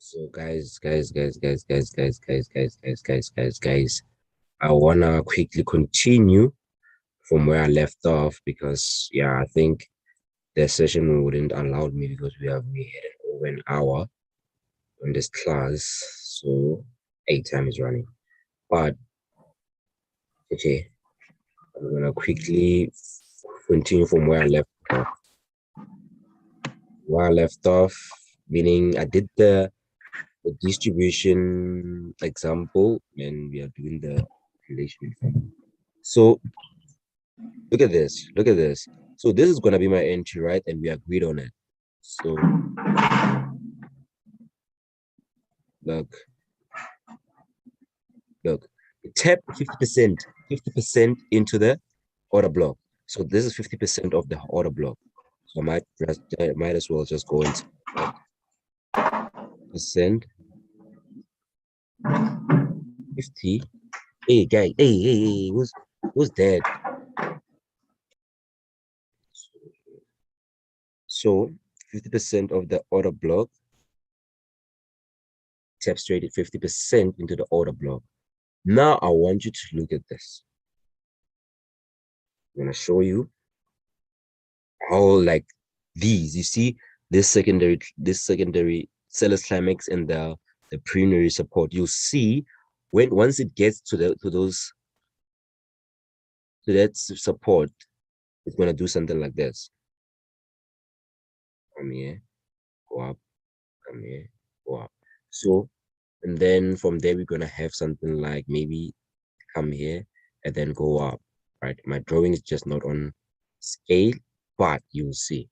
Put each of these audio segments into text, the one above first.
So guys, I wanna quickly continue from where I left off because I think the session wouldn't allow me because we had over an hour on this class, so 8 time is running. But okay, I'm gonna quickly continue from where I left off. Where I left off, meaning I did the distribution example and we are doing the relation. So look at this. So this is going to be my entry, right? And we agreed on it. So look, tap 50% into the order block. So this is 50% of the order block. So I might as well just go into percent 50. Hey guy, hey, who's that? So 50% of the order block, tap straight 50% into the order block. Now I want you to look at this. I'm gonna show you how, like, these, you see this secondary seller's climax and the primary support. You'll see once it gets to that support, it's gonna do something like this. Come here, go up, come here, go up. So, and then from there we're gonna have something like maybe come here and then go up, right? My drawing is just not on scale, but you'll see.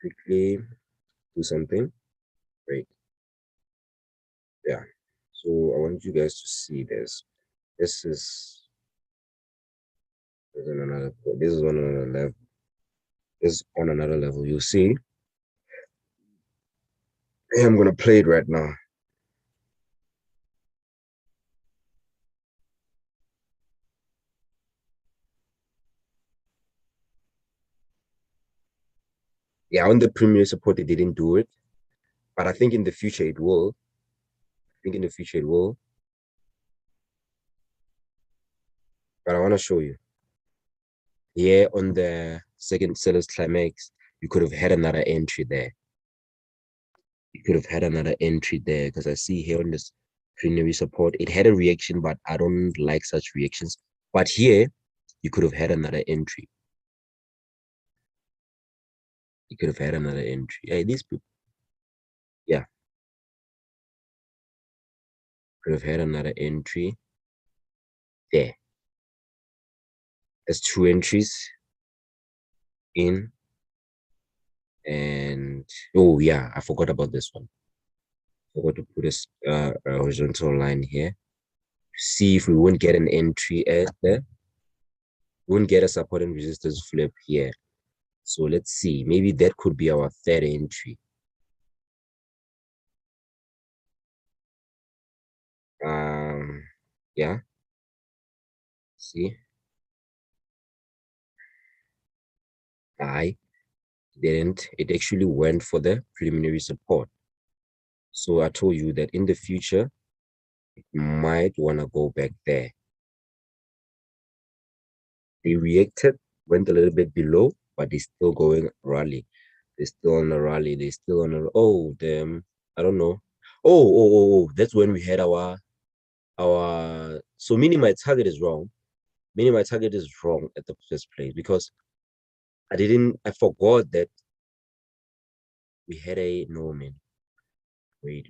Quickly do something. Great. Yeah. So I want you guys to see this. This is on another level. This is on another level. You see, I'm gonna play it right now. Yeah, on the premier support, they didn't do it, but I think in the future it will. But I want to show you. Here on the second seller's climax, you could have had another entry there. Because I see here on this preliminary support, it had a reaction, but I don't like such reactions. But here, you could have had another entry. Hey, these people, yeah, could have had another entry there. There's two entries in, and oh yeah, I forgot about this one. Forgot to put this horizontal line here. See if we won't get an entry at there. We won't get a support and resistance flip here. So let's see. Maybe that could be our third entry. Yeah. See, I didn't. It actually went for the preliminary support. So I told you that in the future, it might want to go back there. They reacted, went a little bit below, but they're still going rally. They're still on a rally. They're still on a, oh, damn. I don't know. Oh, that's when we had so meaning my target is wrong. Meaning my target is wrong at the first place because I forgot that we had a, no, man. Wait.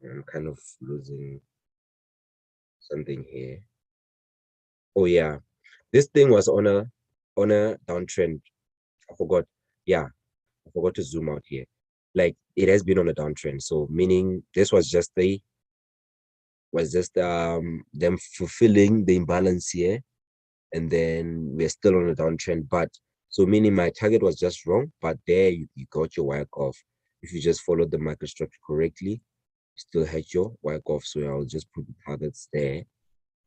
I'm kind of losing something here. Oh yeah, this thing was on a downtrend. I forgot. Yeah, I forgot to zoom out here. Like it has been on a downtrend. So meaning this was just them fulfilling the imbalance here, and then we're still on a downtrend. But so meaning my target was just wrong, but there you got your Wyckoff. If you just followed the market structure correctly, you still had your Wyckoff. So I'll just put the targets there.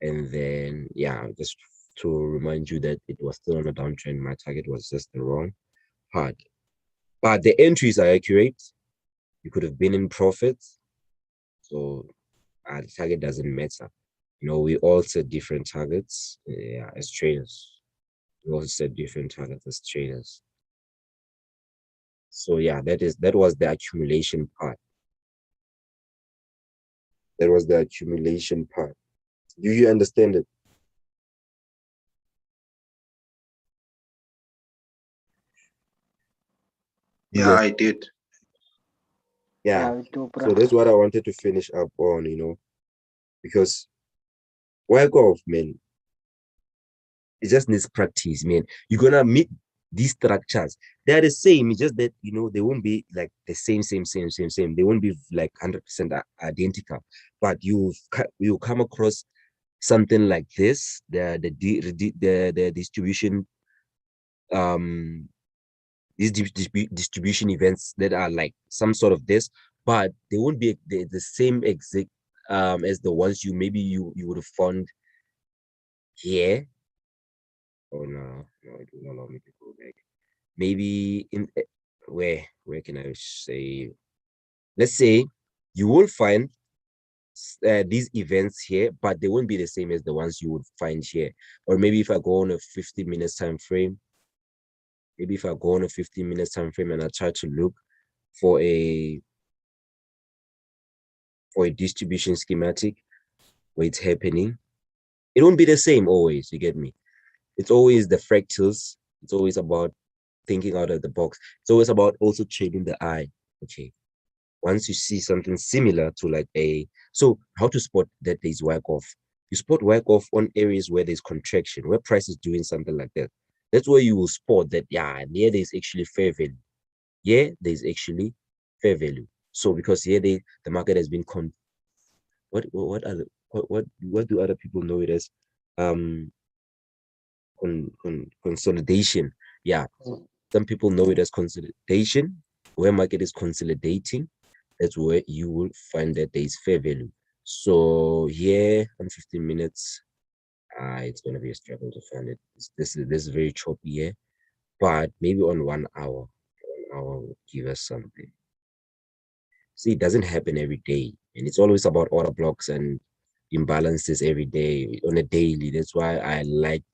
And then, yeah, just to remind you that it was still on a downtrend. My target was just the wrong part. But the entries are accurate. You could have been in profit. So the target doesn't matter. We all set different targets as traders. We all set different targets as traders. So yeah, that was the accumulation part. That was the accumulation part. Do you understand it? Yeah, I did. Yeah. So that's what I wanted to finish up on, because Wyckoff, man, it just needs practice, man. You're gonna meet these structures. They're the same. It's just that they won't be like the same. They won't be like 100% identical. But you'll come across something like this. The distribution these distribution events that are like some sort of this, but they won't be the same exact as the ones you would have found here. Oh no, it will not allow me to go back. Maybe in where can I say? Let's say you will find these events here, but they won't be the same as the ones you would find here. Or maybe if I go on a 15 minutes time frame, maybe if I go on a 15 minutes time frame and I try to look for a distribution schematic where it's happening, it won't be the same always. You get me? It's always the fractals. It's always about thinking out of the box. It's always about also trading the eye. Okay. Once you see something similar to like so how to spot that there's Wyckoff? You spot Wyckoff on areas where there's contraction, where price is doing something like that. That's where you will spot that, yeah, there there's actually fair value. Yeah, there's actually fair value. So because here the market has been what do other people know it as? Consolidation. Yeah, some people know it as consolidation. Where market is consolidating, that's where you will find that there is fair value. So here on 15 minutes, it's going to be a struggle to find it. This is very choppy here, but maybe on 1 hour, 1 hour will give us something. See, it doesn't happen every day, and it's always about order blocks and imbalances every day on a daily. That's why I like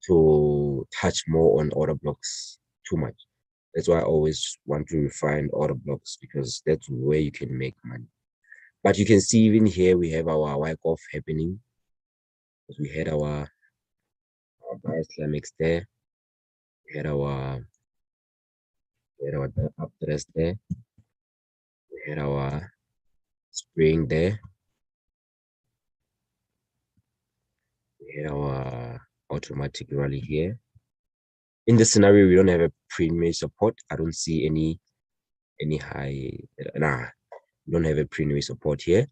to touch more on order blocks too much. That's why I always want to refine order blocks, because that's where you can make money. But you can see even here we have our Wyckoff happening. We had our bias climax there. We had our up thrust there. We had our spring there. We had our automatic rally here. In this scenario, we don't have a primary support. I don't see any high. Nah, we don't have a primary support here.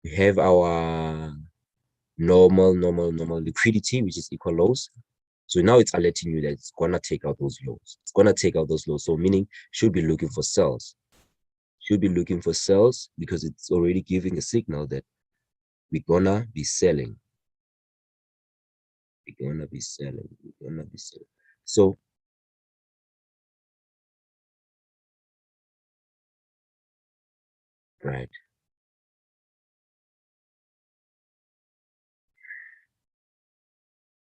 We have our normal liquidity, which is equal lows. So now it's alerting you that it's gonna take out those lows. It's gonna take out those lows. So meaning should be looking for sells. Should be looking for sells because it's already giving a signal that we're gonna be selling. We're gonna be selling. We're gonna be selling. So right.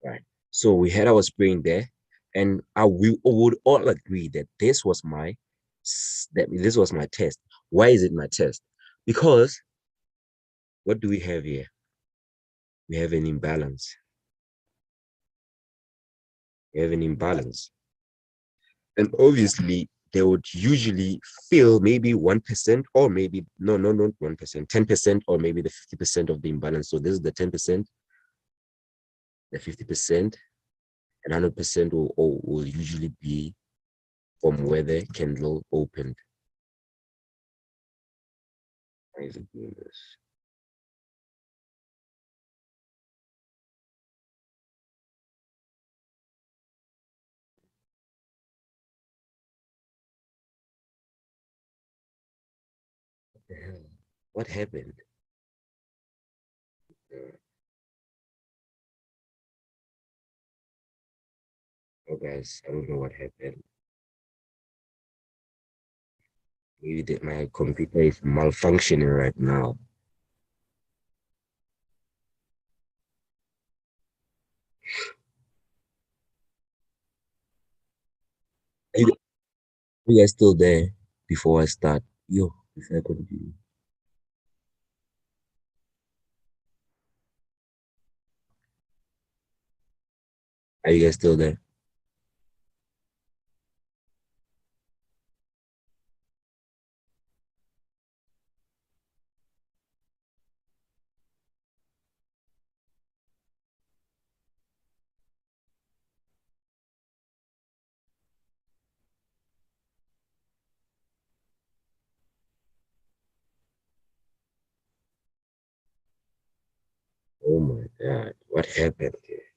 Right. So we had our spring there, and we would all agree that this was my test. Why is it my test? Because what do we have here? We have an imbalance. We have an imbalance. And obviously, they would usually fill maybe 1%, or maybe no, not 1%, 10%, or maybe the 50% of the imbalance. So this is the 10%, the 50%, and 100% will usually be from where the candle opened. Why is it doing this? What the hell? What happened? Oh, guys, I don't know what happened. Maybe my computer is malfunctioning right now. Are you guys still there before I start? Yo, before I continue. Are you guys still there? Oh my God, what happened here?